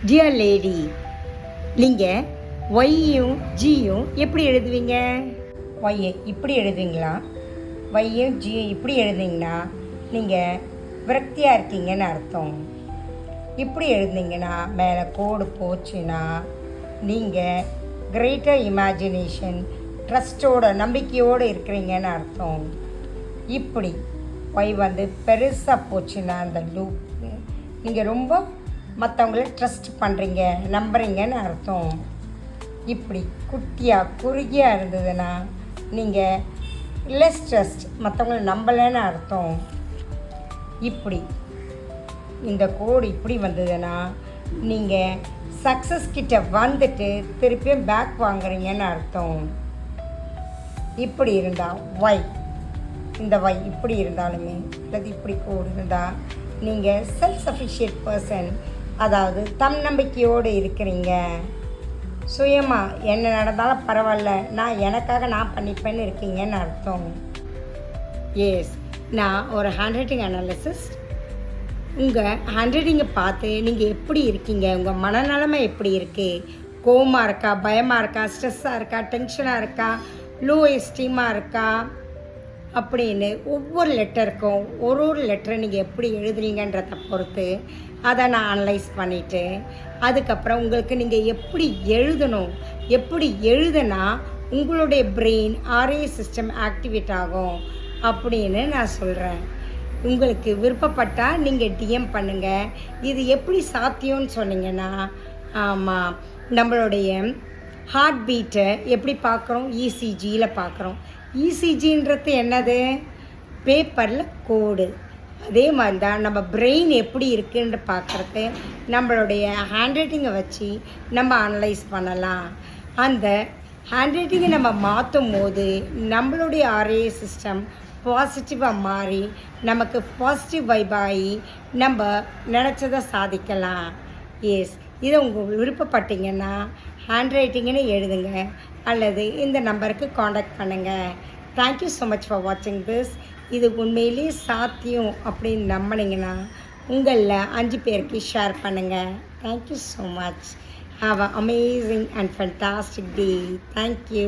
Dear lady, நீங்கள் ஒய்யும் ஜியும் எப்படி எழுதுவீங்க? ஒய்யை இப்படி எழுதுவீங்களா? ஒய்யும் ஜியும் இப்படி எழுதுனீங்கன்னா நீங்கள் விரக்தியாக இருக்கீங்கன்னு அர்த்தம். இப்படி எழுதுனீங்கன்னா மேலே கோடு போச்சுன்னா நீங்கள் கிரேட்டர் இமேஜினேஷன், ட்ரஸ்ட்டோட நம்பிக்கையோடு இருக்கிறீங்கன்னு அர்த்தம். இப்படி ஒய் பெருசாக போச்சுன்னா அந்த லூப் நீங்கள் ரொம்ப மற்றவங்கள ட்ரஸ்ட் பண்ணுறீங்க, நம்புறீங்கன்னு அர்த்தம். இப்படி குட்டியாக குறுகியாக இருந்ததுன்னா நீங்கள் லெஸ் ட்ரஸ்ட், மற்றவங்கள நம்பலைன்னு அர்த்தம். இப்படி இந்த கோடு இப்படி வந்ததுன்னா நீங்கள் சக்ஸஸ் கிட்ட வந்துட்டு திருப்பியும் பேக் வாங்குறீங்கன்னு அர்த்தம். இப்படி இருந்தால் ஒய், இந்த ஒய் இப்படி இருந்தாலுமே அல்லது இப்படி கோடு இருந்தால் நீங்கள் செல்ஃப் சஃபிஷியன்ட் பர்சன், அதாவது நம்பிக்கையோடு இருக்கிறீங்க. சுயமாக என்ன நடந்தாலும் பரவாயில்ல, எனக்காக நான் பண்ணிப்பேன்னு இருக்கீங்கன்னு அர்த்தம். எஸ், நான் ஒரு ஹேண்ட் ரைட்டிங் அனாலிசிஸ்ட். உங்கள் ஹேண்ட் ரைட்டிங்கை பார்த்து நீங்கள் எப்படி இருக்கீங்க, உங்கள் மனநலமை எப்படி இருக்குது, கோவமாக இருக்கா, பயமாக இருக்கா, ஸ்ட்ரெஸ்ஸாக இருக்கா, டென்ஷனாக இருக்கா, லோ எஸ்டீமாக இருக்கா அப்படின்னு ஒவ்வொரு லெட்டருக்கும் ஒரு லெட்டரை நீங்கள் எப்படி எழுதுறீங்கன்றதை பொறுத்து அதை நான் அனலைஸ் பண்ணிவிட்டு அதுக்கப்புறம் உங்களுக்கு நீங்கள் எப்படி எழுதணும், எப்படி எழுதுனா உங்களுடைய பிரெயின் ஆர்ஏ சிஸ்டம் ஆக்டிவேட் ஆகும் அப்படின்னு நான் சொல்கிறேன். உங்களுக்கு விருப்பப்பட்டால் நீங்கள் டிஎம் பண்ணுங்கள். இது எப்படி சாத்தியம்னு சொன்னீங்கன்னா, ஆமாம், நம்மளுடைய ஹார்ட் பீட்டை எப்படி பார்க்குறோம், இசிஜியில் பார்க்குறோம். இசிஜின்றது என்னது? பேப்பரில் கோடு. அதே மாதிரி தான் நம்ம பிரெயின் எப்படி இருக்குன்னு பார்க்குறது நம்மளுடைய ஹேண்ட் ரைட்டிங்கை வச்சு நம்ம அனலைஸ் பண்ணலாம். அந்த ஹேண்ட் ரைட்டிங்கை நம்ம மாற்றும் போது நம்மளுடைய ஆர்ஏ சிஸ்டம் பாசிட்டிவாக மாறி நமக்கு பாசிட்டிவ் வைபாகி நம்ம நினச்சதை சாதிக்கலாம். எஸ், இதை உங்களுக்கு விருப்பப்பட்டீங்கன்னா ஹேண்ட் ரைட்டிங்கன்னு எழுதுங்க அல்லது இந்த நம்பருக்கு காண்டாக்ட் பண்ணுங்கள். தேங்க்யூ ஸோ மச் ஃபார் வாட்சிங் திஸ். இது உண்மையிலேயே சாத்தியம் அப்படின்னு நம்பினீங்கன்னா உங்களில் 5 பேருக்கு ஷேர் பண்ணுங்கள். Thank you so much. Have a amazing and fantastic day. Thank you.